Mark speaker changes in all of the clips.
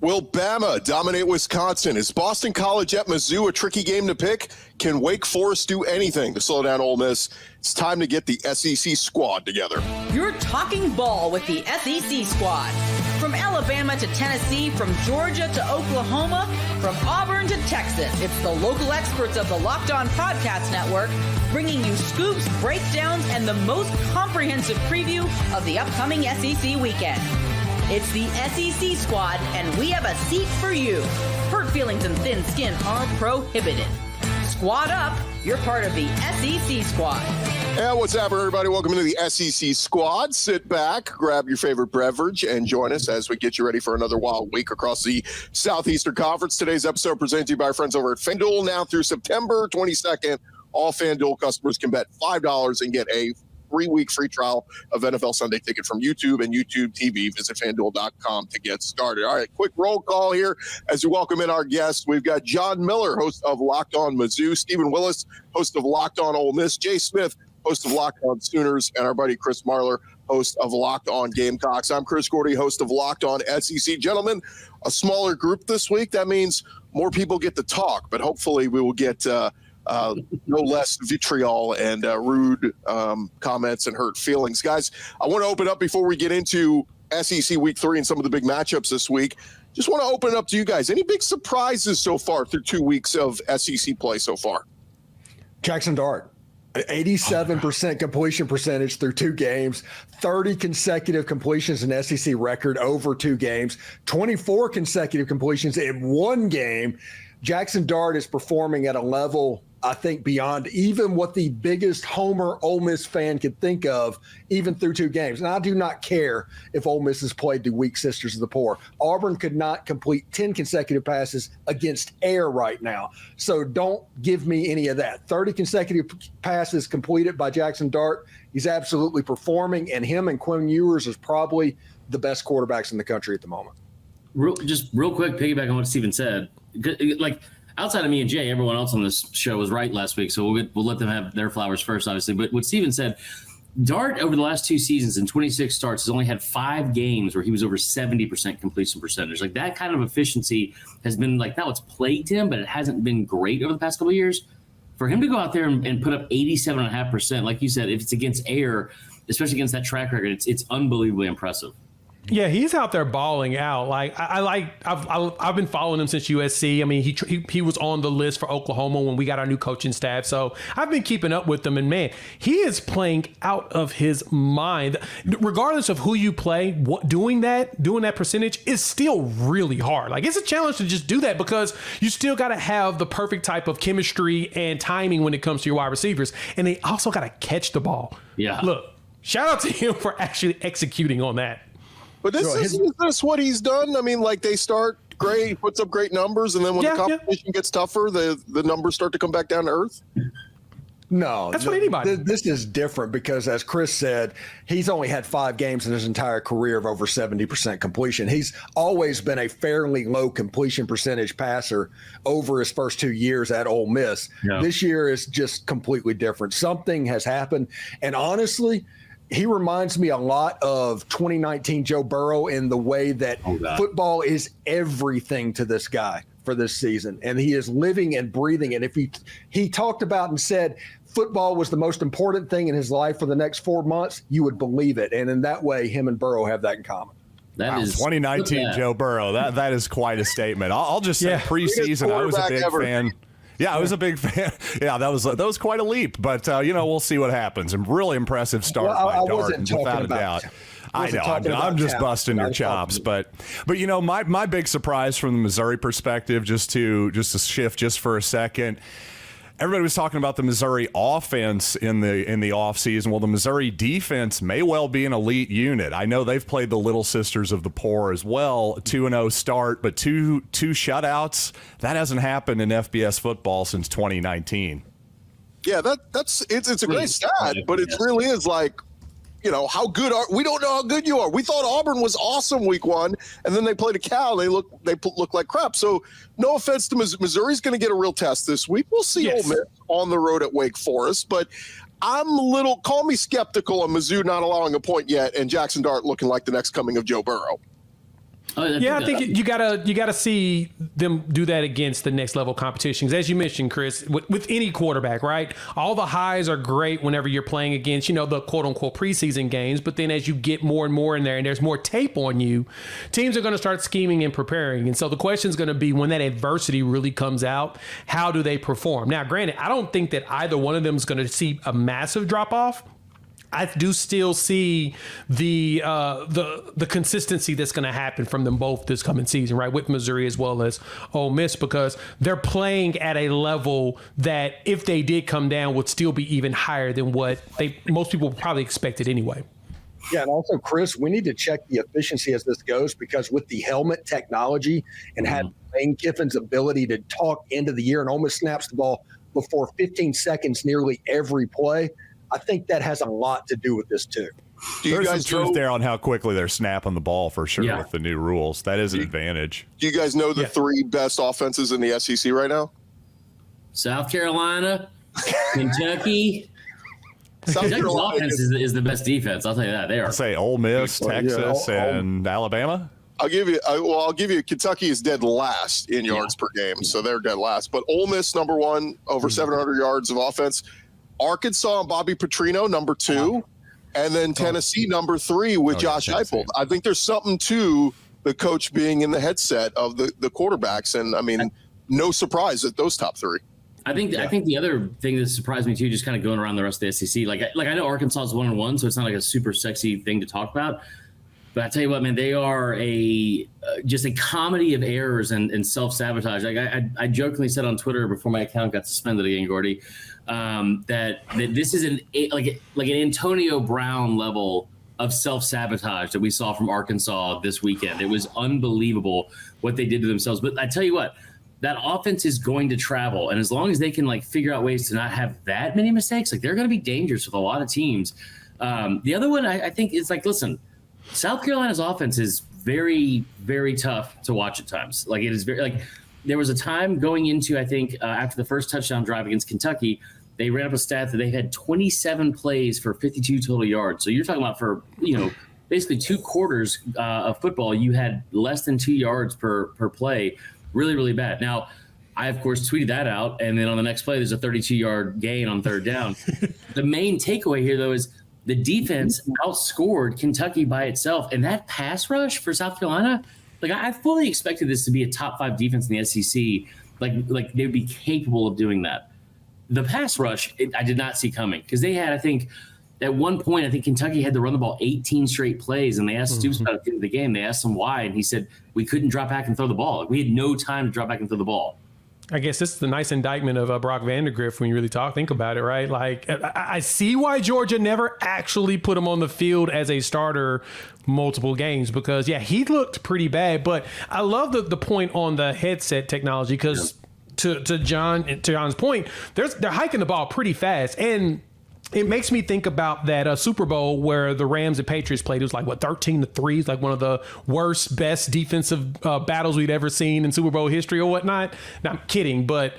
Speaker 1: Will Bama dominate Wisconsin? Is Boston College at Mizzou a tricky game to pick? Can Wake Forest do anything to slow down Ole Miss? It's time to get the SEC squad together.
Speaker 2: You're talking ball with the SEC squad. From Alabama to Tennessee, from Georgia to Oklahoma, from Auburn to Texas, it's the local experts of the Locked On Podcast Network bringing you scoops, breakdowns, and the most comprehensive preview of the upcoming SEC weekend. It's the SEC squad, and we have a seat for you. Hurt feelings and thin skin are prohibited. Squad up. You're part of the SEC squad.
Speaker 1: Hey, what's happening, everybody? Welcome to the SEC squad. Sit back, grab your favorite beverage, and join us as we get you ready for another wild week across the Southeastern Conference. Today's episode presented to you by our friends over at FanDuel. Now through September 22nd, all FanDuel customers can bet $5 and get a 3-week free trial of NFL Sunday Ticket from YouTube and YouTube TV. Visit FanDuel.com to get started. All right, quick roll call here as we welcome in our guests. We've got John Miller, host of Locked On Mizzou, Stephen Willis, host of Locked On Ole Miss, Jay Smith, host of Locked On Sooners, and our buddy Chris Marler, host of Locked On Gamecocks. I'm Chris Gordy, host of Locked On SEC. Gentlemen, a smaller group this week. That means more people get to talk, but hopefully we will get no less vitriol and rude comments and hurt feelings. Guys, I want to open up before we get into SEC Week 3 and some of the big matchups this week. Just want to open it up to you guys. Any big surprises so far through 2 weeks of SEC play so far?
Speaker 3: Jackson Dart. 87% completion percentage through 2 games, 30 consecutive completions in SEC record over 2 games, 24 consecutive completions in 1 game. Jackson Dart is performing at a level, I think, beyond even what the biggest Homer Ole Miss fan could think of, even through 2 games. And I do not care if Ole Miss has played the weak sisters of the poor. Auburn could not complete 10 consecutive passes against air right now. So don't give me any of that. 30 consecutive passes completed by Jackson Dart. He's absolutely performing, and him and Quinn Ewers is probably the best quarterbacks in the country at the moment.
Speaker 4: Real quick, piggyback on what Steven said. Like, outside of me and Jay, everyone else on this show was right last week, so we'll let them have their flowers first, obviously. But what Steven said, Dart over the last 2 seasons in 26 starts has only had 5 games where he was over 70% completion percentage. Like, that kind of efficiency has been, like, not what's plagued him, but it hasn't been great over the past couple of years. For him to go out there and put up 87.5%, like you said, if it's against air, especially against that track record, it's unbelievably impressive.
Speaker 5: Yeah, he's out there balling out. Like I've been following him since USC. I mean, he was on the list for Oklahoma when we got our new coaching staff. So I've been keeping up with him, and man, he is playing out of his mind. Regardless of who you play, doing that percentage is still really hard. Like, it's a challenge to just do that because you still got to have the perfect type of chemistry and timing when it comes to your wide receivers, and they also got to catch the ball. Yeah, look, shout out to him for actually executing on that.
Speaker 1: But is this what he's done? I mean, like, they start great, he puts up great numbers, and then when the competition gets tougher, the numbers start to come back down to earth?
Speaker 3: No.
Speaker 5: That's what anybody.
Speaker 3: This is different because, as Chris said, he's only had 5 games in his entire career of over 70% completion. He's always been a fairly low completion percentage passer over his first 2 years at Ole Miss. Yeah. This year is just completely different. Something has happened, and honestly, he reminds me a lot of 2019 Joe Burrow in the way that football is everything to this guy for this season. And he is living and breathing. And if he talked about and said football was the most important thing in his life for the next 4 months, you would believe it. And in that way, him and Burrow have that in common.
Speaker 6: That is 2019 Joe Burrow. That is quite a statement. I'll just say preseason, I was a big fan. Yeah, I was a big fan. Yeah, that was quite a leap, but we'll see what happens. A really impressive start by Dart, without a doubt. I know. I'm just busting your chops, but my big surprise from the Missouri perspective, just to shift just for a second. Everybody was talking about the Missouri offense in the offseason. Well, the Missouri defense may well be an elite unit. I know they've played the Little Sisters of the Poor as well. 2-0 start, but two shutouts. That hasn't happened in FBS football since 2019.
Speaker 1: Yeah, it's a great stat, but it really is like, how good we don't know how good you are. We thought Auburn was awesome week 1, and then they played a Cal. They look like crap. So no offense to Missouri's going to get a real test this week. We'll see Ole Miss on the road at Wake Forest, but I'm call me skeptical on Mizzou not allowing a point yet and Jackson Dart looking like the next coming of Joe Burrow.
Speaker 5: I think you gotta see them do that against the next level competitions, as you mentioned, Chris. With any quarterback, right? All the highs are great whenever you're playing against, the quote unquote preseason games. But then as you get more and more in there, and there's more tape on you, teams are going to start scheming and preparing. And so the question is going to be, when that adversity really comes out, how do they perform? Now, granted, I don't think that either one of them is going to see a massive drop off. I do still see the consistency that's going to happen from them both this coming season, right? With Missouri as well as Ole Miss, because they're playing at a level that, if they did come down, would still be even higher than what most people probably expected anyway.
Speaker 3: Yeah, and also, Chris, we need to check the efficiency as this goes, because with the helmet technology and had Lane Kiffin's ability to talk into the year and Ole Miss snaps the ball before 15 seconds nearly every play, I think that has a lot to do with this too.
Speaker 6: There's some truth there on how quickly they're snapping the ball for sure with the new rules. That is an advantage.
Speaker 1: Do you guys know the three best offenses in the SEC right now?
Speaker 4: South Carolina, Kentucky. Kentucky's offense is the best defense. I'll tell you that. They are.
Speaker 6: I'll say Ole Miss, Texas, and Alabama.
Speaker 1: I'll give you Kentucky is dead last in yards per game, so they're dead last. But Ole Miss, number one, over 700 yards of offense. Arkansas and Bobby Petrino, number two. And then Tennessee, number three, with Josh Heupel. I think there's something to the coach being in the headset of the quarterbacks. And, I mean, no surprise at those top three.
Speaker 4: I think the other thing that surprised me, too, just kind of going around the rest of the SEC, like I know Arkansas is 1-1, so it's not like a super sexy thing to talk about. But I tell you what, man, they are just a comedy of errors and self-sabotage. Like I jokingly said on Twitter before my account got suspended again, Gordy, that this is an Antonio Brown level of self-sabotage that we saw from Arkansas this weekend. It was unbelievable what they did to themselves. But I tell you what, that offense is going to travel. And as long as they can figure out ways to not have that many mistakes, they're going to be dangerous with a lot of teams. The other one I think is listen, South Carolina's offense is very, very tough to watch at times. It is very there was a time going into, I think, after the first touchdown drive against Kentucky, they ran up a stat that they had 27 plays for 52 total yards. So you're talking about for, basically 2 quarters of football, you had less than 2 yards per play. Really, really bad. Now, I, of course, tweeted that out. And then on the next play, there's a 32-yard gain on third down. The main takeaway here, though, is the defense outscored Kentucky by itself. And that pass rush for South Carolina, I fully expected this to be a top 5 defense in the SEC. They'd be capable of doing that. The pass rush, I did not see coming, because they had, I think, at one point, Kentucky had to run the ball 18 straight plays, and they asked Stoops about it at the end of the game. They asked him why, and he said, we couldn't drop back and throw the ball. We had no time to drop back and throw the ball.
Speaker 5: I guess this is the nice indictment of Brock Vandagriff when you really think about it, right? I see why Georgia never actually put him on the field as a starter multiple games, because, he looked pretty bad. But I love the point on the headset technology, because to John's point, they're hiking the ball pretty fast. And it makes me think about that Super Bowl where the Rams and Patriots played. It was 13-3. It's one of the worst, best defensive battles we'd ever seen in Super Bowl history or whatnot. Now, I'm kidding, but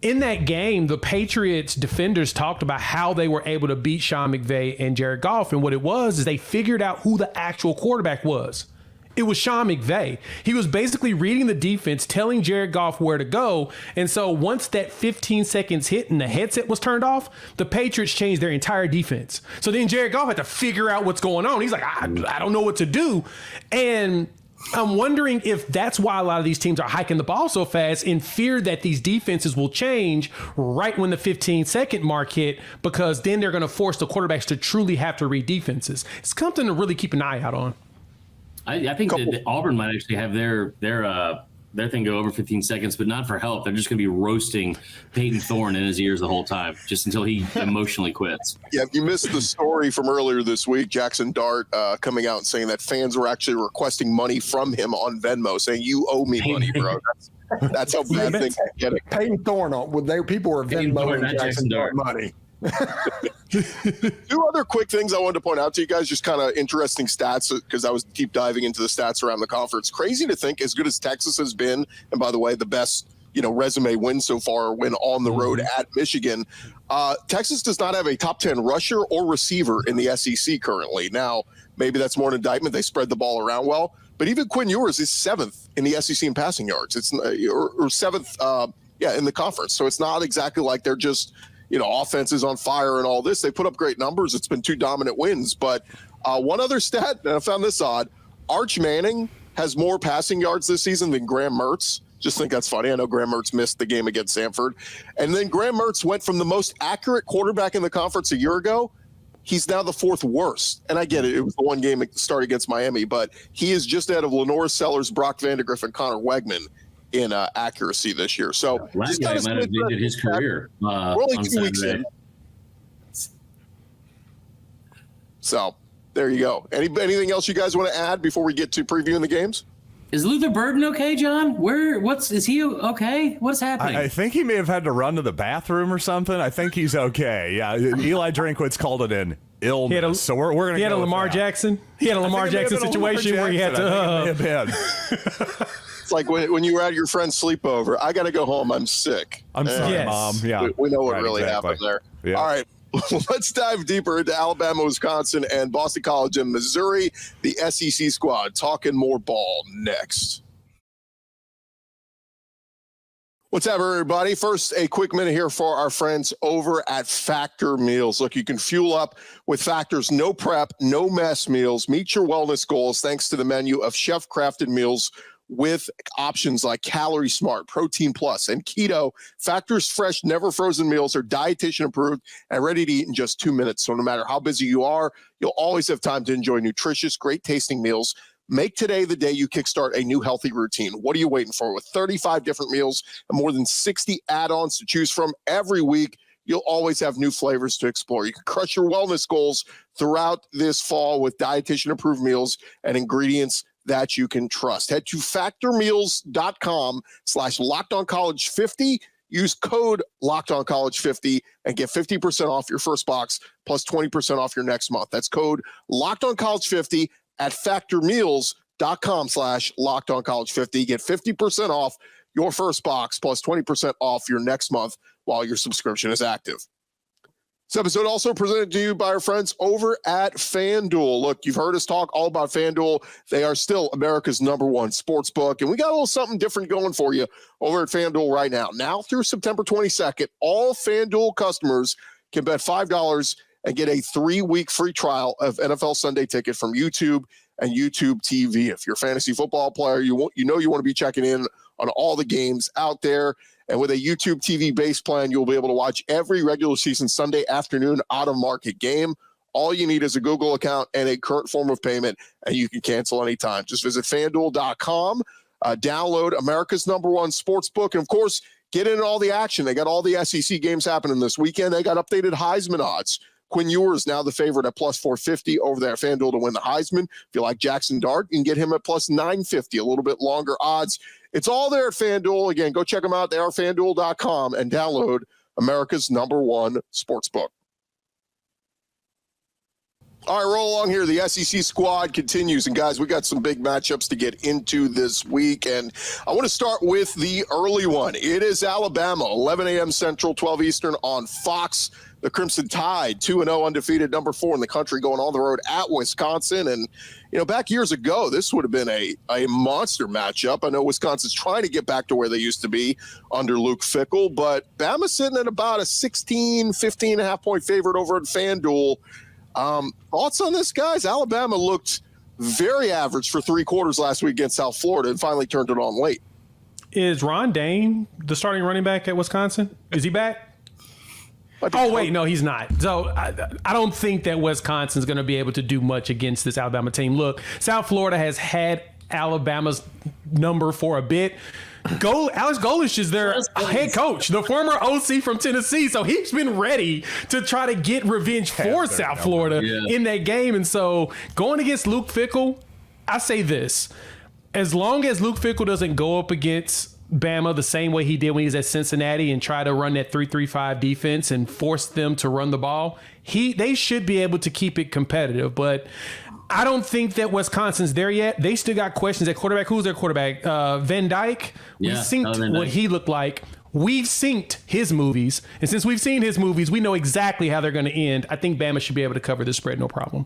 Speaker 5: in that game, the Patriots defenders talked about how they were able to beat Sean McVay and Jared Goff. And what it was is they figured out who the actual quarterback was. It was Sean McVay. He was basically reading the defense, telling Jared Goff where to go. And so once that 15 seconds hit and the headset was turned off, the Patriots changed their entire defense. So then Jared Goff had to figure out what's going on. He's like, I don't know what to do. And I'm wondering if that's why a lot of these teams are hiking the ball so fast, in fear that these defenses will change right when the 15-second mark hit, because then they're going to force the quarterbacks to truly have to read defenses. It's something to really keep an eye out on.
Speaker 4: I think that Auburn might actually have their thing go over 15 seconds, but not for help. They're just going to be roasting Peyton Thorne in his ears the whole time, just until he emotionally quits.
Speaker 1: Yeah, you missed the story from earlier this week. Jackson Dart coming out and saying that fans were actually requesting money from him on Venmo, saying, "You owe me money, bro." That's how bad things are getting.
Speaker 3: Peyton Thorne, people were Venmoing Jackson Dart money.
Speaker 1: 2 other quick things I wanted to point out to you guys, just kind of interesting stats, because I was deep diving into the stats around the conference. Crazy to think, as good as Texas has been, and by the way, the best resume win so far, win on the road at Michigan. Texas does not have a top 10 rusher or receiver in the SEC currently. Now, maybe that's more an indictment. They spread the ball around well. but even Quinn Ewers is 7th in the SEC in passing yards. It's or 7th, in the conference. So it's not exactly like they're just, offense is on fire and all this. They put up great numbers. It's been 2 dominant wins. But one other stat, and I found this odd, Arch Manning has more passing yards this season than Graham Mertz. Just think that's funny. I know Graham Mertz missed the game against Samford. And then Graham Mertz went from the most accurate quarterback in the conference a year ago. He's now the 4th worst. And I get it. It was the one game at the start against Miami, but he is just ahead of Lenore Sellers, Brock Vandegrift, and Connor Wegman in accuracy this year. So
Speaker 4: that guy might have ended his career.
Speaker 1: We're only 2 weeks in. So there you go. Anything else you guys want to add before we get to previewing the games?
Speaker 4: Is Luther Burden okay, John? Is he okay? What's happening?
Speaker 6: I think he may have had to run to the bathroom or something. I think he's okay. Yeah, Eli Drinkwitz called it an illness. So we're going to.
Speaker 5: He had a Lamar Jackson. He had a Lamar Jackson situation where he had to.
Speaker 1: It's like when you were at your friend's sleepover. I got to go home. I'm sick.
Speaker 6: I'm sorry, Mom. Yeah,
Speaker 1: we know what really happened there. Yeah. All right. Let's dive deeper into Alabama, Wisconsin, and Boston College and Missouri, the SEC squad. Talking more ball next. What's up, everybody? First, a quick minute here for our friends over at Factor Meals. Look, you can fuel up with Factor's no prep, no mess meals. Meet your wellness goals thanks to the menu of chef-crafted meals with options like Calorie Smart, Protein Plus, and Keto. Factor's fresh, never frozen meals are dietitian approved and ready to eat in just 2 minutes. So no matter how busy you are, you'll always have time to enjoy nutritious, great tasting meals. Make today the day you kickstart a new healthy routine. What are you waiting for? With 35 different meals and more than 60 add-ons to choose from every week, you'll always have new flavors to explore. You can crush your wellness goals throughout this fall with dietitian-approved meals and ingredients that you can trust. Head to factormeals.com/LockedOnCollege50. Use code LockedOnCollege50 and get 50% off your first box plus 20% off your next month. That's code LockedOnCollege50 at factormeals.com/LockedOnCollege50. Get 50% off your first box plus 20% off your next month while your subscription is active. This episode also presented to you by our friends over at FanDuel. Look, you've heard us talk all about FanDuel. They are still America's #1 sports book, and we got a little something different going for you over at FanDuel right now. Now through September 22nd, all FanDuel customers can bet $5 and get a 3-week free trial of NFL Sunday Ticket from YouTube and YouTube TV. If you're a fantasy football player, you want to be checking in on all the games out there. And with a YouTube TV base plan, you'll be able to watch every regular season Sunday afternoon out-of-market game. All you need is a Google account and a current form of payment, and you can cancel anytime. Just visit FanDuel.com, download America's #1 sports book, and, of course, get in all the action. They got all the SEC games happening this weekend. They got updated Heisman odds. Quinn Ewers now the favorite at plus 450 over there at FanDuel to win the Heisman. If you like Jackson Dart, you can get him at plus 950, a little bit longer odds. It's all there at FanDuel. Again, go check them out. They are FanDuel.com and download America's #1 sportsbook. All right, roll along here. The SEC squad continues. And, guys, we got some big matchups to get into this week. And I want to start with the early one. It is Alabama, 11 a.m. Central, 12 Eastern on Fox. The Crimson Tide, 2-0 undefeated, #4 in the country, going on the road at Wisconsin. And, back years ago, this would have been a monster matchup. I know Wisconsin's trying to get back to where they used to be under Luke Fickell, but Bama's sitting at about a 15.5 point favorite over at FanDuel. Thoughts on this, guys? Alabama looked very average for 3 quarters last week against South Florida and finally turned it on late.
Speaker 5: Is Ron Dane the starting running back at Wisconsin? Is he back? Oh, wait, no, he's not. So I don't think that Wisconsin's going to be able to do much against this Alabama team. Look, South Florida has had Alabama's number for a bit. Alex Golesh is their head coach, the former OC from Tennessee. So he's been ready to try to get revenge for South Florida in that game. And so going against Luke Fickell, I say this. As long as Luke Fickell doesn't go up against Bama the same way he did when he was at Cincinnati and try to run that 3-3-5 defense and force them to run the ball, they should be able to keep it competitive. But I don't think that Wisconsin's there yet. They still got questions at quarterback. Who's their quarterback? Van Dyke. We synced what he looked like. We've synced his movies. And since we've seen his movies, we know exactly how they're going to end. I think Bama should be able to cover this spread, no problem.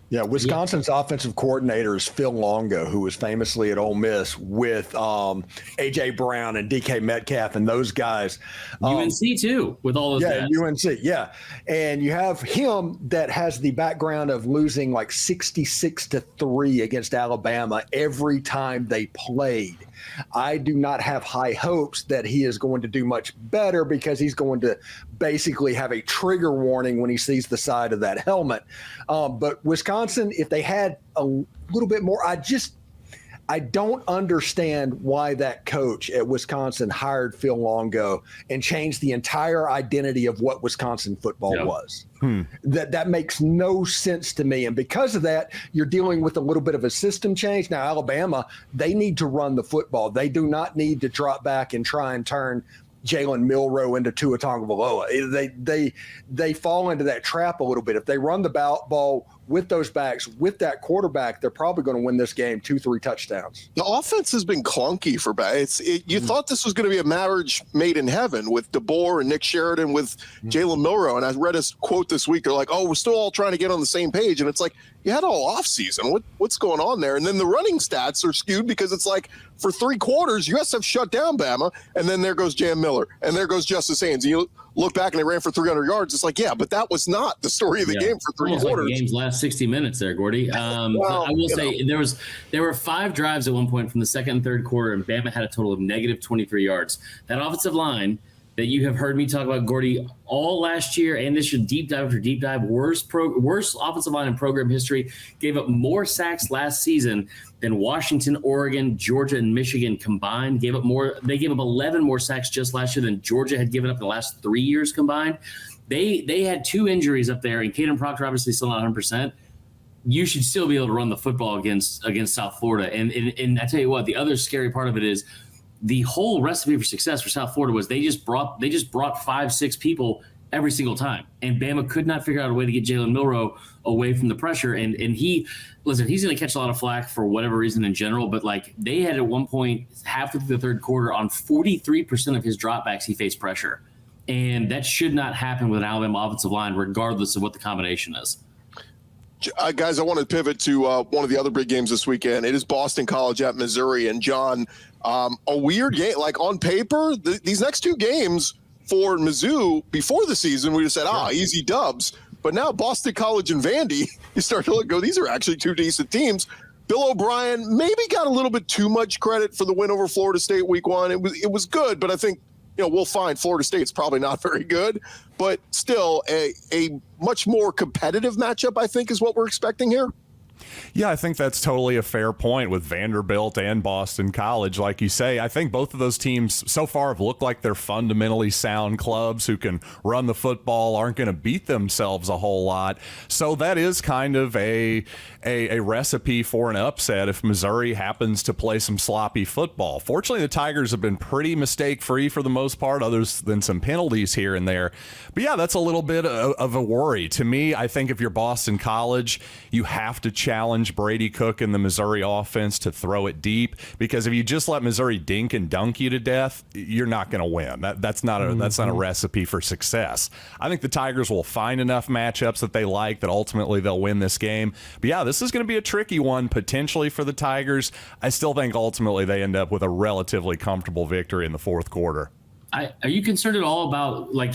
Speaker 3: Yeah, Wisconsin's offensive coordinator is Phil Longo, who was famously at Ole Miss with A.J. Brown and DK Metcalf and those guys.
Speaker 4: UNC too, with all those guys.
Speaker 3: Yeah, UNC, yeah. And you have him that has the background of losing like 66-3 against Alabama every time they played. I do not have high hopes that he is going to do much better because he's going to basically have a trigger warning when he sees the side of that helmet. But Wisconsin, if they had a little bit more, I don't understand why that coach at Wisconsin hired Phil Longo and changed the entire identity of what Wisconsin football was. That makes no sense to me. And because of that, you're dealing with a little bit of a system change. Now, Alabama, they need to run the football. They do not need to drop back and try and turn Jalen Milroe into Tua Tagovailoa. They fall into that trap a little bit. If they run the ball with those backs, with that quarterback, they're probably going to win this game 2-3 touchdowns.
Speaker 1: The offense has been clunky for you thought this was going to be a marriage made in heaven with DeBoer and Nick Sheridan with Jalen Milroe. And I read a quote this week. They're like, oh, we're still all trying to get on the same page. And it's like, you had all offseason. What's going on there? And then the running stats are skewed because it's like for 3 quarters, USF shut down Bama. And then there goes Jam Miller. And there goes Justice Haynes. And you look back and they ran for 300 yards. It's like, yeah, but that was not the story of the game for 3 quarters.
Speaker 4: Like the game's last 60 minutes there, Gordy. I will say there were 5 drives at one point from the second and third quarter, and Bama had a total of negative 23 yards. That offensive line that you have heard me talk about, Gordy, all last year and this year, deep dive after deep dive, worst offensive line in program history, gave up more sacks last season than Washington, Oregon, Georgia, and Michigan combined. They gave up 11 more sacks just last year than Georgia had given up in the last 3 years combined. They had 2 injuries up there, and Caden Proctor obviously still not 100%. You should still be able to run the football against South Florida. And I tell you what, the other scary part of it is the whole recipe for success for South Florida was they just brought 5-6 people every single time. And Bama could not figure out a way to get Jalen Milroe away from the pressure. And he's going to catch a lot of flack for whatever reason in general. But like they had at one point, halfway through the third quarter, on 43% of his dropbacks, he faced pressure. And that should not happen with an Alabama offensive line, regardless of what the combination is.
Speaker 1: Guys, I want to pivot to one of the other big games this weekend. It is Boston College at Missouri. And John, a weird game. Like on paper, these next 2 games for Mizzou before the season, we just said, easy dubs. But now Boston College and Vandy, you start to go, these are actually 2 decent teams. Bill O'Brien maybe got a little bit too much credit for the win over Florida State week 1. It was good, but I think we'll find Florida State's probably not very good, but still a much more competitive matchup, I think, is what we're expecting here.
Speaker 6: Yeah, I think that's totally a fair point with Vanderbilt and Boston College. Like you say, I think both of those teams so far have looked like they're fundamentally sound clubs who can run the football, aren't going to beat themselves a whole lot. So that is kind of a recipe for an upset if Missouri happens to play some sloppy football. Fortunately, the Tigers have been pretty mistake-free for the most part, other than some penalties here and there. But yeah, that's a little bit of a worry. To me, I think if you're Boston College, you have to challenge Brady Cook and the Missouri offense to throw it deep, because if you just let Missouri dink and dunk you to death, you're not going to win. That's not a recipe for success. I think the Tigers will find enough matchups that they like that ultimately they'll win this game. But yeah, this is going to be a tricky one potentially for the Tigers. I still think ultimately they end up with a relatively comfortable victory in the fourth quarter.
Speaker 4: Are you concerned at all about, like,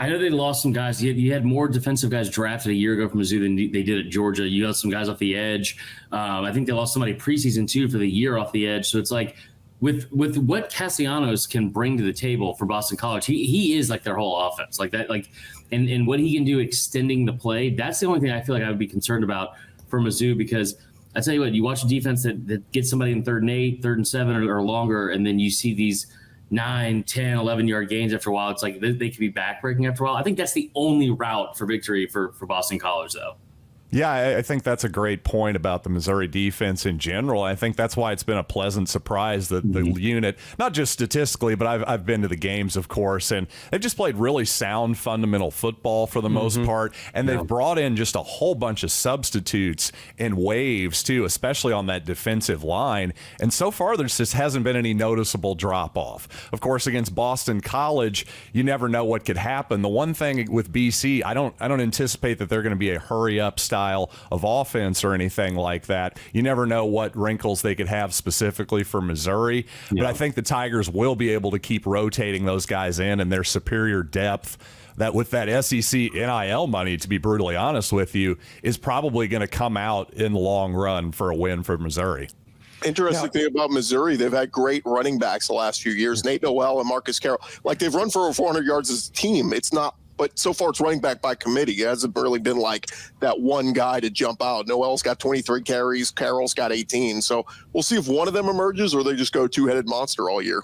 Speaker 4: I know they lost some guys. You had more defensive guys drafted a year ago from Mizzou than they did at Georgia. You got some guys off the edge. I think they lost somebody preseason too for the year off the edge. So it's like with what Castellanos can bring to the table for Boston College, he is like their whole offense, like that, like, and what he can do extending the play. That's the only thing I feel like I would be concerned about for Mizzou, because I tell you what, you watch a defense that gets somebody in 3rd and 8, 3rd and 7 or longer, and then you see these 9, 10, 11-yard gains after a while. It's like they could be backbreaking after a while. I think that's the only route for victory for Boston College, though.
Speaker 6: Yeah, I think that's a great point about the Missouri defense in general. I think that's why it's been a pleasant surprise that the unit, not just statistically, but I've been to the games, of course, and they've just played really sound fundamental football for the most part, and they've brought in just a whole bunch of substitutes in waves, too, especially on that defensive line. And so far, there just hasn't been any noticeable drop-off. Of course, against Boston College, you never know what could happen. The one thing with BC, I don't anticipate that they're going to be a hurry-up style style of offense or anything like that. You never know what wrinkles they could have specifically for Missouri. Yeah. But I think the Tigers will be able to keep rotating those guys in, and their superior depth that with that SEC NIL money, to be brutally honest with you, is probably going to come out in the long run for a win for Missouri.
Speaker 1: Interesting thing about Missouri, they've had great running backs the last few years. Nate Noel and Marcus Carroll. Like, they've run for over 400 yards as a team. It's not, but so far it's running back by committee. It hasn't really been like that one guy to jump out. Noel's got 23 carries. Carroll's got 18. So we'll see if one of them emerges or they just go two-headed monster all year.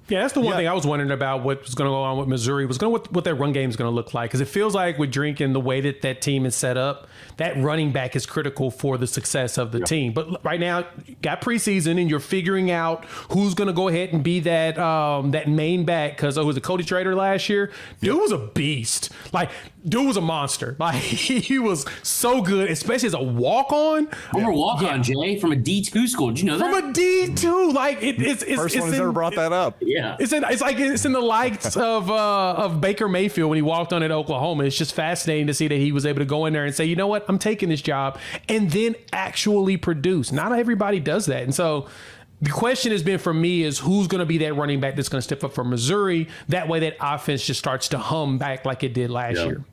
Speaker 5: Yeah, that's the one thing I was wondering about what was going to go on with Missouri was what their run game is going to look like. Because it feels like with Drink and the way that team is set up, that running back is critical for the success of the team. But right now, you got preseason and you're figuring out who's going to go ahead and be that main back. Because was it Cody Trader last year? Dude was a beast. Like, dude was a monster. Like, he was so good, especially as a walk-on.
Speaker 4: Former walk-on, Jay, from a D2 school. Did you know that?
Speaker 5: From a D2. Like, it's
Speaker 6: first one who's ever brought that up.
Speaker 4: Yeah.
Speaker 5: It's in the likes of Baker Mayfield when he walked on at Oklahoma. It's just fascinating to see that he was able to go in there and say, you know what, I'm taking this job, and then actually produce. Not everybody does that. And so the question has been for me is who's going to be that running back that's going to step up for Missouri. That way that offense just starts to hum back like it did last year.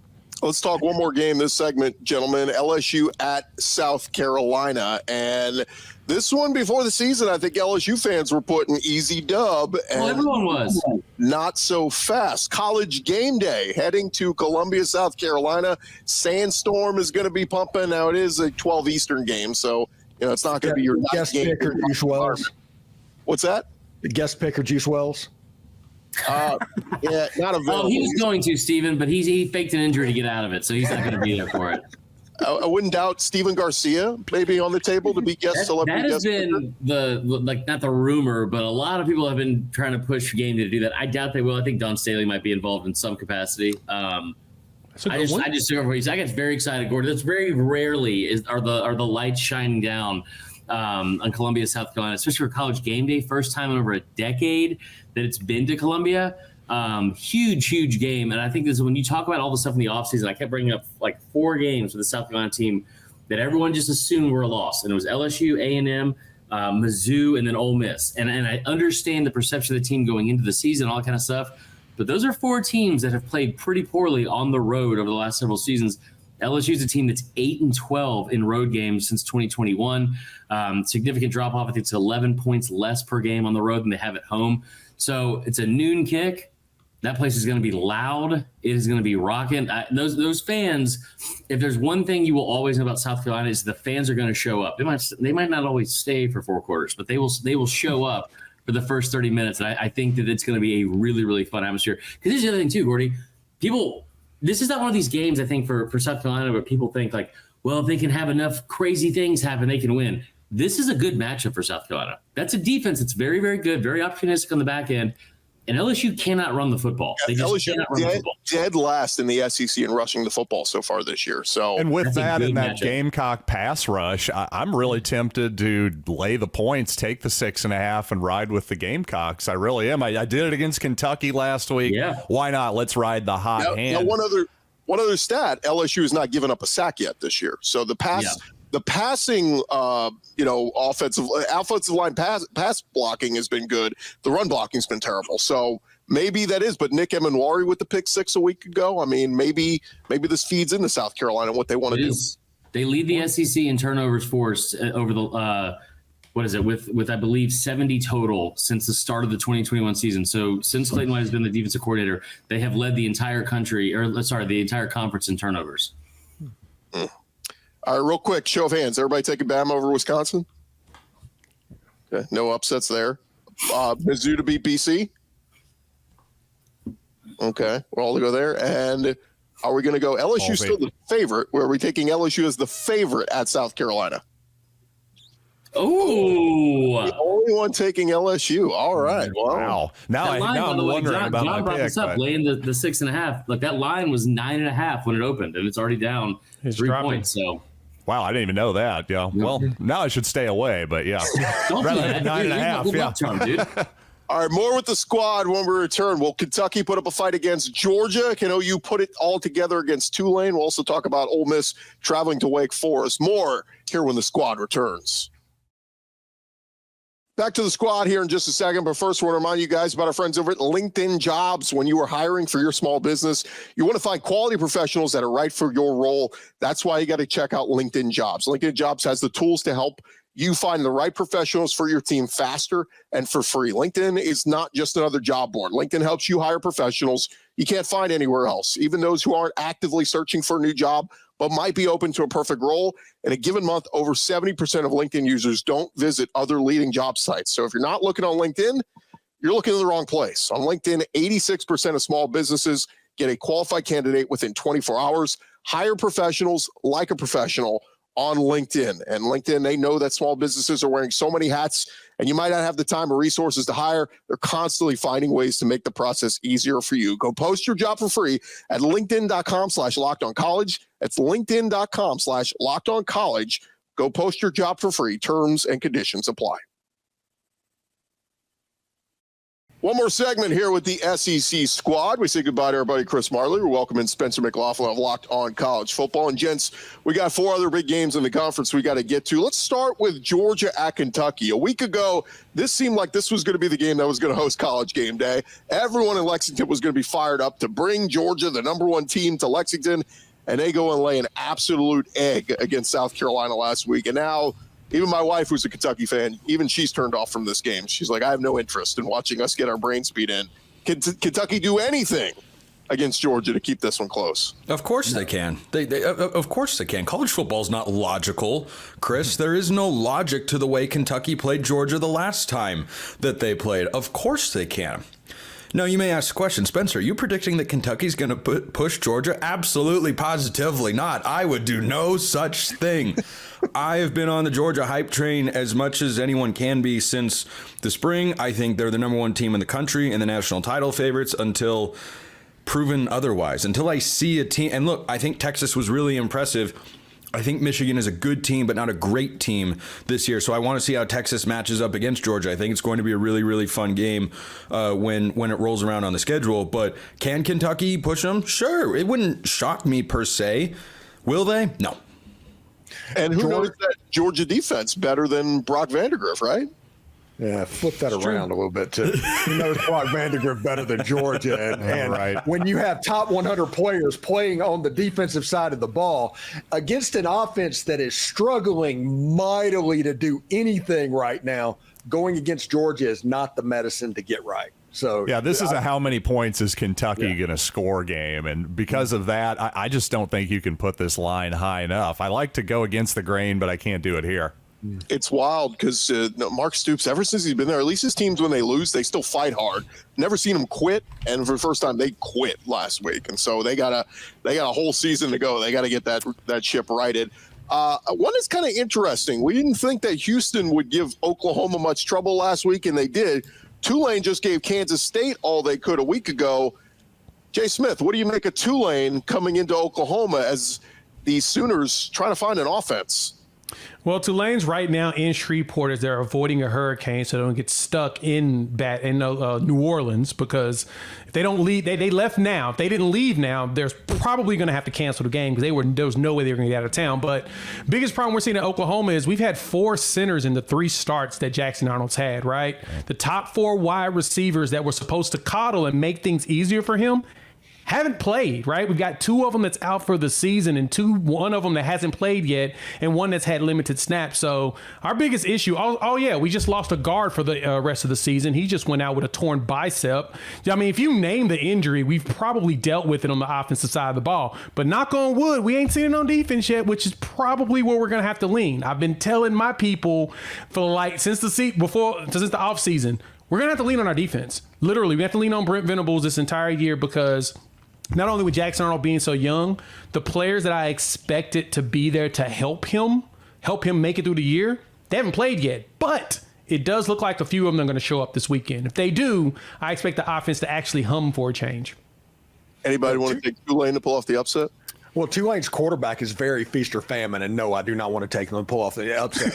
Speaker 1: Let's talk one more game this segment, gentlemen. LSU at South Carolina. And this one before the season, I think LSU fans were putting easy dub. And
Speaker 4: everyone was.
Speaker 1: Not so fast. College game day heading to Columbia, South Carolina. Sandstorm is going to be pumping. Now, it is a 12 Eastern game, so it's not going to be your
Speaker 3: guest picker, Juice Wells.
Speaker 1: What's that?
Speaker 3: The guest picker, Juice Wells.
Speaker 1: Yeah, not available.
Speaker 4: Oh, he was going to, Steven, but he faked an injury to get out of it, so he's not going to be there for it.
Speaker 1: I wouldn't doubt Steven Garcia maybe on the table to be guest celebrity.
Speaker 4: That has been not the rumor, but a lot of people have been trying to push game to do that. I doubt they will. I think Don Staley might be involved in some capacity. I get very excited, Gordon. That's very rarely are the lights shining down on Columbia, South Carolina, especially for college game day. First time in over a decade that it's been to Columbia. Huge game. And I think this is when you talk about all the stuff in the offseason, I kept bringing up like 4 games for the South Carolina team that everyone just assumed were a loss. And it was LSU, A&M, Mizzou, and then Ole Miss. And I understand the perception of the team going into the season, all that kind of stuff. But those are 4 teams that have played pretty poorly on the road over the last several seasons. LSU is a team that's 8-12 in road games since 2021. Significant drop off. I think it's 11 points less per game on the road than they have at home. So it's a noon kick. That place is going to be loud. It is going to be rocking. Those fans, if there's one thing you will always know about South Carolina is the fans are going to show up. They might not always stay for 4 quarters, but they will show up for the first 30 minutes. And I think that it's going to be a really, really fun atmosphere. Because here's the other thing too, Gordy. This is not one of these games, I think, for South Carolina where people think like, well, if they can have enough crazy things happen, they can win. This is a good matchup for South Carolina. That's a defense that's very, very good, very opportunistic on the back end. And LSU cannot run the football. They just
Speaker 1: LSU
Speaker 4: cannot run the football.
Speaker 1: Dead last in the SEC in rushing the football so far this year. So,
Speaker 6: and with that and that
Speaker 4: matchup.
Speaker 6: Gamecock pass rush, I'm really tempted to lay the points, take the 6.5, and ride with the Gamecocks. I really am. I did it against Kentucky last week. Yeah. Why not? Let's ride the hot hand.
Speaker 1: Now one other stat: LSU has not given up a sack yet this year. So the passing, offensive line pass blocking has been good. The run blocking's been terrible. So maybe that is. But Nick Emanwari with the pick 6 a week ago. I mean, maybe this feeds into South Carolina what they want to do.
Speaker 4: They lead the SEC in turnovers forced over the with I believe 70 total since the start of the 2021 season. So since Clayton White has been the defensive coordinator, they have led the entire the entire conference in turnovers.
Speaker 1: All right, real quick, show of hands. Everybody taking Bama over Wisconsin? Okay, no upsets there. Mizzou to beat BC? Okay, we're all to go there. And are we going to go LSU still the favorite? Where are we taking LSU as the favorite at South Carolina?
Speaker 4: Oh,
Speaker 1: the only one taking LSU. All right.
Speaker 6: Wow. Now I'm wondering about my pick.
Speaker 4: This up, laying the 6.5. Look, that line was 9.5 when it opened, and it's already down 3 points. So.
Speaker 6: Wow, I didn't even know that. Yeah. Well, now I should stay away, but yeah.
Speaker 4: Don't do that.
Speaker 6: 9.5. Yeah.
Speaker 4: Charm, dude.
Speaker 1: All right, more with the squad when we return. Will Kentucky put up a fight against Georgia? Can OU put it all together against Tulane? We'll also talk about Ole Miss traveling to Wake Forest. More here when the squad returns. Back to the squad here in just a second, but first I want to remind you guys about our friends over at LinkedIn Jobs. When you are hiring for your small business, you want to find quality professionals that are right for your role. That's why you got to check out LinkedIn Jobs. LinkedIn Jobs has the tools to help you find the right professionals for your team faster and for free. LinkedIn is not just another job board. LinkedIn helps you hire professionals you can't find anywhere else, even those who aren't actively searching for a new job but might be open to a perfect role. In a given month, over 70% of LinkedIn users don't visit other leading job sites. So if you're not looking on LinkedIn, you're looking in the wrong place. On LinkedIn, 86% of small businesses get a qualified candidate within 24 hours. Hire professionals like a professional on LinkedIn. And LinkedIn, they know that small businesses are wearing so many hats, and you might not have the time or resources to hire. They're constantly finding ways to make the process easier for you. Go post your job for free at linkedin.com/lockedoncollege. That's linkedin.com/lockedoncollege. Go post your job for free. Terms and conditions apply. One more segment here with the SEC squad. We say goodbye to our buddy Chris Marley. We're welcoming Spencer McLaughlin of Locked On College Football. And gents, we got 4 other big games in the conference we got to get to. Let's start with Georgia at Kentucky. A week ago, this seemed like this was going to be the game that was going to host College Game Day. Everyone in Lexington was going to be fired up to bring Georgia, the #1 team, to Lexington. And they go and lay an absolute egg against South Carolina last week. And now, even my wife, who's a Kentucky fan, even she's turned off from this game. She's like, I have no interest in watching us get our brains beat in. Can Kentucky do anything against Georgia to keep this one close?
Speaker 7: Of course they can. Of course they can. College football is not logical, Chris. There is no logic to the way Kentucky played Georgia the last time that they played. Of course they can. Now, you may ask the question, Spencer, are you predicting that Kentucky's going to push Georgia? Absolutely, positively not. I would do no such thing. I have been on the Georgia hype train as much as anyone can be since the spring. I think they're the #1 team in the country and the national title favorites until proven otherwise. Until I see a team. And look, I think Texas was really impressive. I think Michigan is a good team, but not a great team this year. So I want to see how Texas matches up against Georgia. I think it's going to be a really, really fun game when it rolls around on the schedule. But can Kentucky push them? Sure. It wouldn't shock me per se. Will they? No.
Speaker 1: And who knows that Georgia defense better than Brock Vandagriff, right?
Speaker 3: Yeah, flip that around a little bit, too. He knows Brock Vandagriff better than Georgia. And
Speaker 6: right.
Speaker 3: When you have top 100 players playing on the defensive side of the ball against an offense that is struggling mightily to do anything right now, going against Georgia is not the medicine to get right. So
Speaker 6: yeah, this is a how many points is Kentucky going to score game. And because of that, I just don't think you can put this line high enough. I like to go against the grain, but I can't do it here.
Speaker 1: It's wild because Mark Stoops, ever since he's been there, at least his teams, when they lose, they still fight hard. Never seen them quit, and for the first time, they quit last week, and so they got a whole season to go. They got to get that ship righted. One is kind of interesting. We didn't think that Houston would give Oklahoma much trouble last week, and they did. Tulane just gave Kansas State all they could a week ago. Jay Smith, what do you make of Tulane coming into Oklahoma as the Sooners trying to find an offense?
Speaker 5: Well, Tulane's right now in Shreveport as they're avoiding a hurricane so they don't get stuck in New Orleans, because if they don't leave, they left now. If they didn't leave now, there's probably going to have to cancel the game because there was no way they were going to get out of town. But biggest problem we're seeing in Oklahoma is we've had 4 centers in the 3 starts that Jackson Arnold's had, right? The top 4 wide receivers that were supposed to coddle and make things easier for him haven't played, right? We've got 2 of them that's out for the season and one of them that hasn't played yet and one that's had limited snaps. So our biggest issue, we just lost a guard for the rest of the season. He just went out with a torn bicep. I mean, if you name the injury, we've probably dealt with it on the offensive side of the ball. But knock on wood, we ain't seen it on defense yet, which is probably where we're going to have to lean. I've been telling my people since the offseason, we're going to have to lean on our defense. Literally, we have to lean on Brent Venables this entire year because not only with Jackson Arnold being so young, the players that I expected to be there to help him make it through the year, they haven't played yet. But it does look like a few of them are going to show up this weekend. If they do, I expect the offense to actually hum for a change.
Speaker 1: Anybody want to take Tulane to pull off the upset?
Speaker 3: Well, Tulane's quarterback is very feast or famine, and no, I do not want to take them and pull off the upset.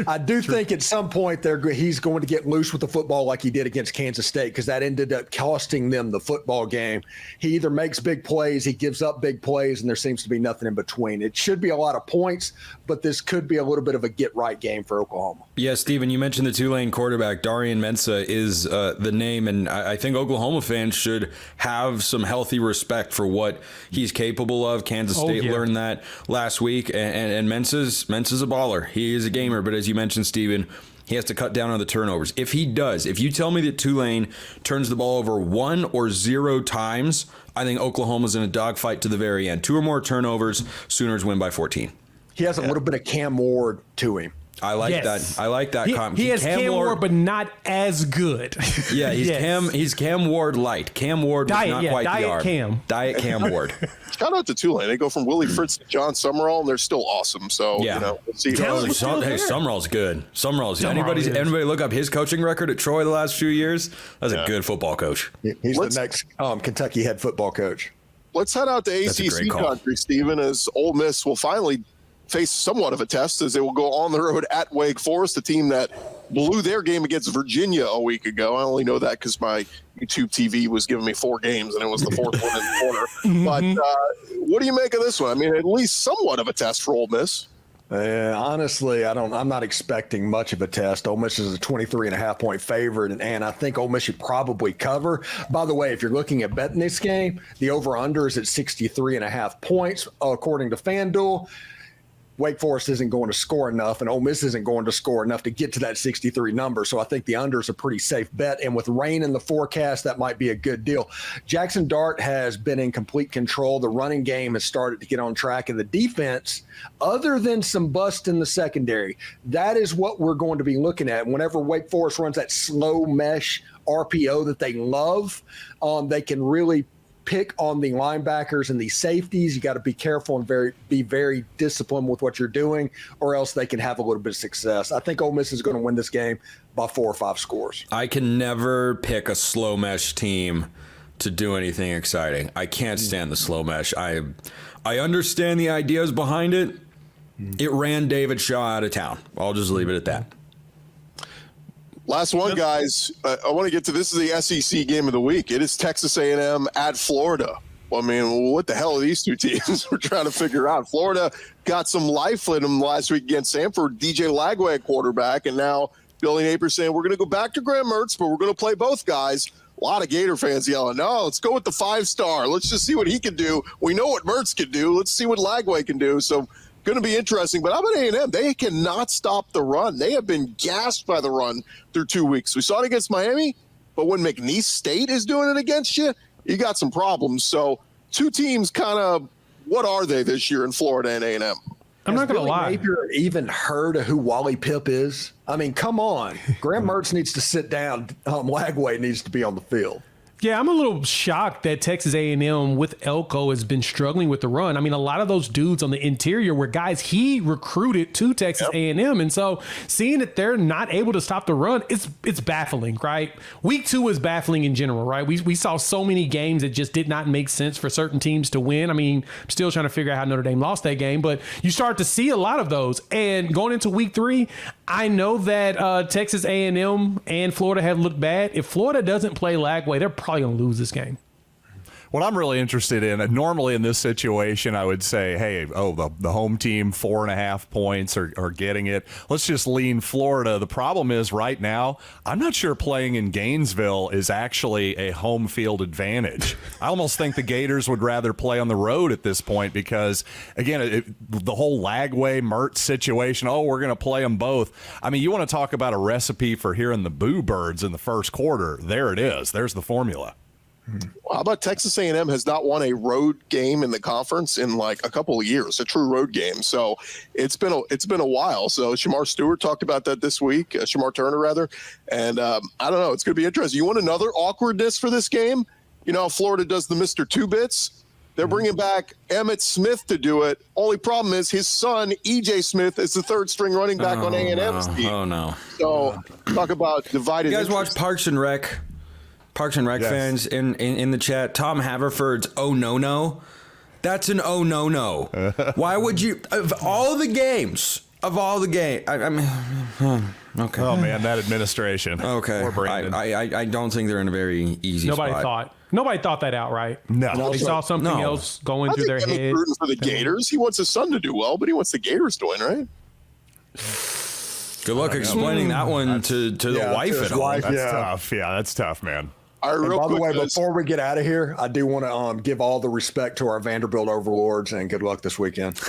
Speaker 3: I do think at some point he's going to get loose with the football like he did against Kansas State, because that ended up costing them the football game. He either makes big plays, he gives up big plays, and there seems to be nothing in between. It should be a lot of points, but this could be a little bit of a get-right game for Oklahoma.
Speaker 7: Yeah, Steven, you mentioned the Tulane quarterback. Darian Mensah is the name, and I think Oklahoma fans should have some healthy respect for what he's capable of. Kansas State learned that last week, and Mensah's a baller. He is a gamer, but as you mentioned, Steven, he has to cut down on the turnovers. If he does, if you tell me that Tulane turns the ball over 1 or 0 times, I think Oklahoma's in a dogfight to the very end. 2 or more turnovers, Sooners win by 14.
Speaker 3: He has a little bit of Cam Ward to him.
Speaker 7: I like that. I like that.
Speaker 5: He has Cam Ward, but not as good.
Speaker 7: Yeah, he's Cam Ward light. Cam Ward was not quite the R. Diet Cam Ward.
Speaker 1: Shout out to Tulane. They go from Willie Fritz to John Summerall, and they're still awesome. So, we'll see.
Speaker 7: Summerall's good. Anybody look up his coaching record at Troy the last few years? That's a good football coach.
Speaker 3: He's the next Kentucky head football coach.
Speaker 1: Let's head out to ACC country, Stephen, as Ole Miss will finally face somewhat of a test as they will go on the road at Wake Forest, a team that blew their game against Virginia a week ago. I only know that because my YouTube TV was giving me 4 games, and it was the 4th one in the corner. But what do you make of this one? I mean, at least somewhat of a test for Ole Miss.
Speaker 3: Honestly, I'm not expecting much of a test. Ole Miss is a 23.5-point favorite, and I think Ole Miss should probably cover. By the way, if you're looking at betting this game, the over-under is at 63.5 points, according to FanDuel. Wake Forest isn't going to score enough, and Ole Miss isn't going to score enough to get to that 63 number. So I think the under is a pretty safe bet. And with rain in the forecast, that might be a good deal. Jackson Dart has been in complete control. The running game has started to get on track, and the defense, other than some bust in the secondary, that is what we're going to be looking at. Whenever Wake Forest runs that slow mesh RPO that they love, they can really pick on the linebackers and the safeties. You got to be careful and be very disciplined with what you're doing, or else they can have a little bit of success. I think Ole Miss is going to win this game by 4 or 5 scores.
Speaker 7: I can never pick a slow mesh team to do anything exciting. I can't stand the slow mesh. I understand the ideas behind it. It ran David Shaw out of town. I'll just leave it at that.
Speaker 1: Last one, guys. I want to get to this. Is the SEC game of the week. It is Texas A&M at Florida. Well, I mean, what the hell are these two teams? We're trying to figure out. Florida got some life in them last week against Samford. DJ Lagway at quarterback, and now Billy Napier saying we're going to go back to Graham Mertz, but we're going to play both guys. A lot of Gator fans yelling, no, let's go with the 5-star. Let's just see what he can do. We know what Mertz can do. Let's see what Lagway can do. So going to be interesting. But how about A&M? They cannot stop the run. They have been gassed by the run through 2 weeks. We saw it against Miami, but when McNeese State is doing it against you, you got some problems. So two teams kind of, what are they this year in Florida and A&M?
Speaker 5: I'm not going to lie.
Speaker 3: Napier even heard of who Wally Pipp is? I mean, come on. Graham Mertz needs to sit down. Lagway needs to be on the field.
Speaker 5: Yeah, I'm a little shocked that Texas A&M with Elko has been struggling with the run. I mean, a lot of those dudes on the interior were guys he recruited to Texas A&M. And so seeing that they're not able to stop the run, it's baffling, right? Week 2 was baffling in general, right? We saw so many games that just did not make sense for certain teams to win. I mean, I'm still trying to figure out how Notre Dame lost that game, but you start to see a lot of those. And going into week 3, I know that Texas A&M and Florida have looked bad. If Florida doesn't play Lagway, they're probably going to lose this game.
Speaker 6: What I'm really interested in, normally in this situation, I would say, hey, the home team, 4.5 points are getting it. Let's just lean Florida. The problem is right now, I'm not sure playing in Gainesville is actually a home field advantage. I almost think the Gators would rather play on the road at this point because, again, the whole Lagway Mertz situation, we're going to play them both. I mean, you want to talk about a recipe for hearing the boo birds in the first quarter. There it is. There's the formula.
Speaker 1: Well, how about Texas A&M has not won a road game in the conference in like a couple of years, a true road game. So it's been a while. So Shamar Stewart talked about that this week, Shamar Turner rather. And I don't know, it's going to be interesting. You want another awkwardness for this game? You know, Florida does the Mr. Two-Bits. They're bringing back Emmitt Smith to do it. Only problem is his son, E.J. Smith, is the third-string running back on A&M's team.
Speaker 7: Oh, no.
Speaker 1: So talk about divided
Speaker 7: You guys
Speaker 1: interest.
Speaker 7: watch Parks and Rec
Speaker 6: Yes.
Speaker 7: fans in the chat. Tom Haverford's "Oh no no" That's an oh no. Why would you? Of all the games, I mean, okay.
Speaker 6: Oh man, that administration.
Speaker 7: Okay, I don't think they're in a very easy spot.
Speaker 5: Nobody thought that out, right?
Speaker 6: No.
Speaker 5: They saw something else going through their head.
Speaker 1: For the Gators, he wants his son to do well, but he wants the Gators to win, right?
Speaker 7: Good luck explaining that one to the wife at home.
Speaker 6: That's tough. Yeah, that's tough, man.
Speaker 3: By the way, before we get out of here, I do want to give all the respect to our Vanderbilt overlords and good luck this weekend.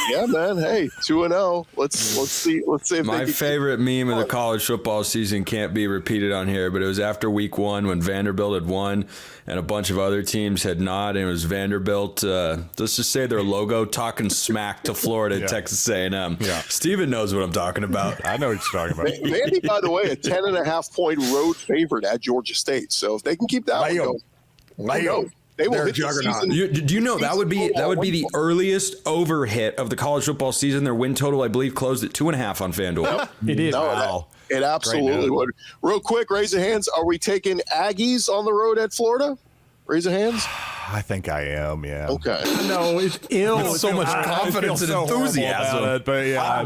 Speaker 1: Yeah, man. Hey, 2-0. Let's see. Let's see if
Speaker 7: my favorite meme of the college football season can't be repeated on here, but it was after week 1 when Vanderbilt had won and a bunch of other teams had not, and it was Vanderbilt. Let's just say their logo talking smack to Florida, Texas A&M. Yeah. Steven knows what I'm talking about.
Speaker 6: I know what you're talking about.
Speaker 1: Vandy, by the way, a 10.5-point road favorite at Georgia State. So if they can keep that one going, they will hit the season.
Speaker 7: Do you know that would be the earliest over hit of the college football season? Their win total, I believe, closed at 2.5 on FanDuel.
Speaker 5: It is.
Speaker 1: Wow. It absolutely would. Real quick, raise your hands. Are we taking Aggies on the road at Florida? Raise your hands.
Speaker 6: I think I am, yeah.
Speaker 1: Okay.
Speaker 5: No, it's ill.
Speaker 7: With so much confidence and enthusiasm.
Speaker 6: But yeah,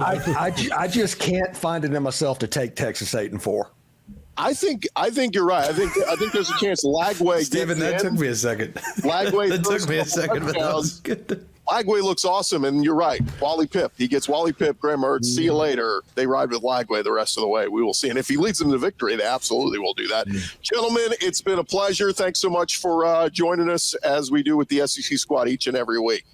Speaker 3: I just can't find it in myself to take Texas 8-4.
Speaker 1: I think you're right. I think there's a chance Lagway.
Speaker 7: Steven, that took me a second.
Speaker 1: Lagway.
Speaker 7: That took me a second, but that was good.
Speaker 1: Lagway looks awesome, and you're right. Wally Pipp. He gets Wally Pipp, Graham Mertz. See you later. They ride with Lagway the rest of the way. We will see. And if he leads them to victory, they absolutely will do that. Gentlemen, it's been a pleasure. Thanks so much for joining us as we do with the SEC squad each and every week.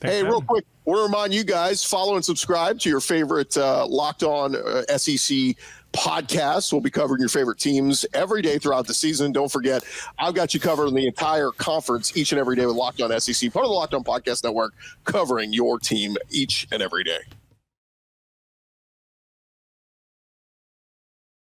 Speaker 1: Hey, real quick, I want to remind you guys, follow and subscribe to your favorite Locked On SEC podcast. We'll be covering your favorite teams every day throughout the season. Don't forget, I've got you covered in the entire conference each and every day with Locked On SEC, part of the Locked On Podcast Network, covering your team each and every day.